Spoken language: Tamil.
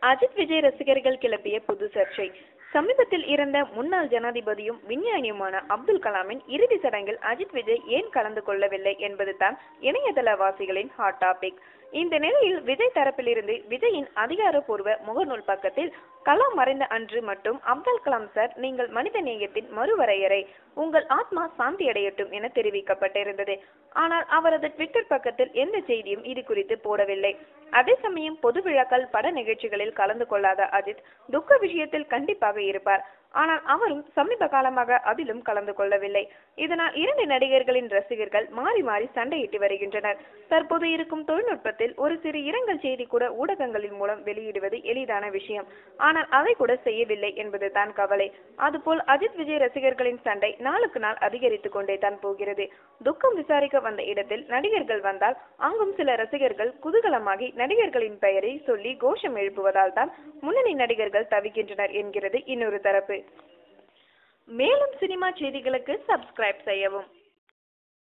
அஜித் விஜய் ரசிகர்கள் கிளப்பிய புது சர்ச்சை. சமீபத்தில் இறந்த முன்னாள் ஜனாதிபதியும் விஞ்ஞானியுமான அப்துல் கலாமின் இறுதி சடங்கில் அஜித் விஜய் ஏன் கலந்து கொள்ளவில்லை என்பதுதான் இணையதளவாசிகளின் ஹாட் டாபிக். இந்த நிலையில் விஜய் தரப்பிலிருந்து விஜயின் அதிகாரப்பூர்வ முகநூல் பக்கத்தில் கலாம் மறைந்த அன்று மட்டும் அப்துல் கலாம் சார், நீங்கள் மனித நேயத்தின் மறுவரையறை, உங்கள் ஆத்மா சாந்தி அடையட்டும் என தெரிவிக்கப்பட்டிருந்தது. ஆனால் அவரது ட்விட்டர் பக்கத்தில் எந்த செய்தியும் இது குறித்து போடவில்லை. அதே சமயம் பொது விழாக்கள், பட நிகழ்ச்சிகளில் கலந்து கொள்ளாத அஜித் துக்க விஷயத்தில் கண்டிப்பாக இருப்பார். ஆனால் அவரும் சமீப காலமாக அதிலும் கலந்து கொள்ளவில்லை. இதனால் இரண்டு நடிகர்களின் ரசிகர்கள் மாறி மாறி சண்டையிட்டு வருகின்றனர். தற்போது இருக்கும் தொழில்நுட்பத்தில் ஒரு சிறு இரங்கல் செய்தி கூட ஊடகங்களின் மூலம் வெளியிடுவது எளிதான விஷயம். ஆனால் அதை கூட செய்யவில்லை என்பதுதான் கவலை. அதுபோல் அஜித் விஜய் ரசிகர்களின் சண்டை நாளுக்கு நாள் அதிகரித்துக் கொண்டே தான் போகிறது. துக்கம் விசாரிக்க வந்த இடத்தில் நடிகர்கள் வந்தால் அங்கும் சில ரசிகர்கள் குதூகலமாகி நடிகர்களின் பெயரை சொல்லி கோஷம் எழுப்புவதால் தான் முன்னணி நடிகர்கள் தவிக்கின்றனர் என்கிறது இன்னொரு தரப்பு. மேலும் சினிமா செய்திகளுக்கு சப்ஸ்கிரைப் செய்யவும்.